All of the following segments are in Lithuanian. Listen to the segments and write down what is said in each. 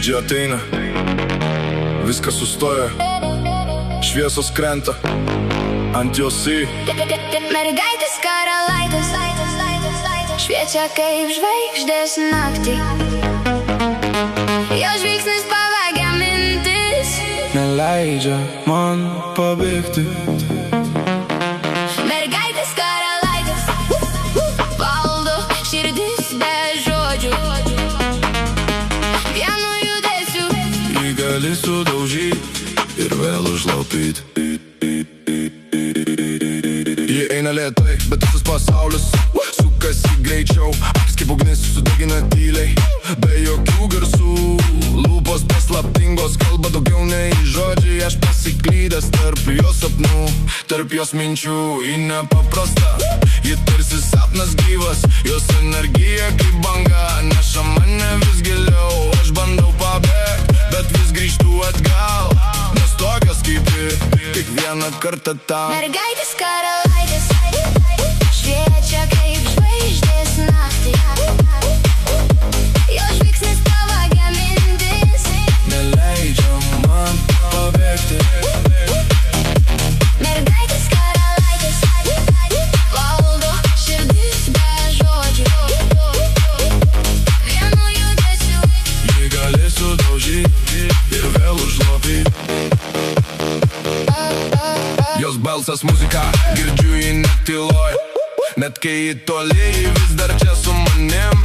Žvaigždė ateina, viskas sustoja, šviesos krenta ant jos į. Mergaitės karalaitės šviečia kaip žvaigždės naktį. Jo žvilgsnis pavagia mintis, neleidžia man pabėgti. Mergaitės karalaitės valdo širdis be žodžių. Vienu judesiu Jį gali sudaužyti ir vėl užlaupyti. Ji eina lėtai, bet visas pasaulis sukasi greičiau. Akis kaip ugnis sudegina tyliai, be jokių garsų. Lūpos paslaptingos kalba daugiau nei žodžiai. Aš pasiklydęs tarp jos sapnų, tarp jos minčių. Ji nepaprasta, ji tarsi sapnas gyvas. Jos energija kaip banga neša mane vis giliau. Aš bandau pabėgt, bet vis grįžtu atgal, nes tokios kaip ji kiekvieną kartą tau. mergaitės karalaitės šviečia kaip žvaigždės naktį. Jo žvilgsnis pavagia mintis, neleidžia man pabėgti. mergaitės karalaitės valdo širdis be žodžių. Vienu judesiu Ji gali sudaužyti ir vėl užlopyti. Jos balsas muzika, girdžiu jį net tyloj. Net kai ji toli, ji vis dar čia su manim.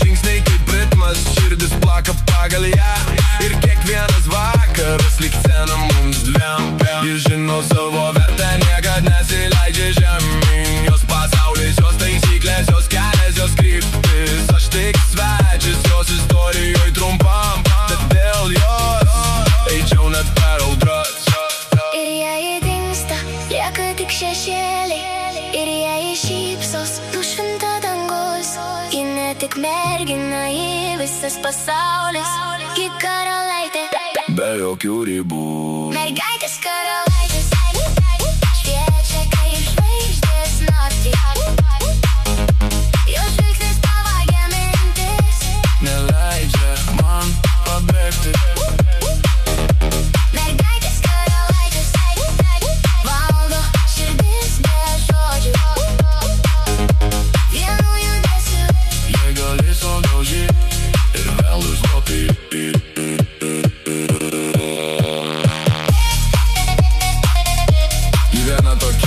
Žingsniai kaip ritmas, širdis plaka pagal ją. Ir kiekvienas vakaras lyg scena mums dviem. Ji žino savo vertę, niekad nesileidžia žemyn. Jos pasaulis, jos taisyklės, jos kelias, jos kryptis. Aš tik svečias jos istorijoj trumpam, bet dėl jos eičiau net per audras. ir jei dingsta, lieka tik šešėliai. Ir jei šypsos, nušvinta dangus. Ji ne tik mergina, ji visas pasaulis. Ji karalaitė, Be jokių ribų. mergaitės karalaitės šviečia kaip žvaigždės naktį. Jo žvilgsnis pavagia mintis, Neleidžia man pabėgti. mergaitės karalaitės valdo širdis be žodžių. Vienu judesiu Jie gali sudaužyti ir vėl užlopyti. Ji viena tokia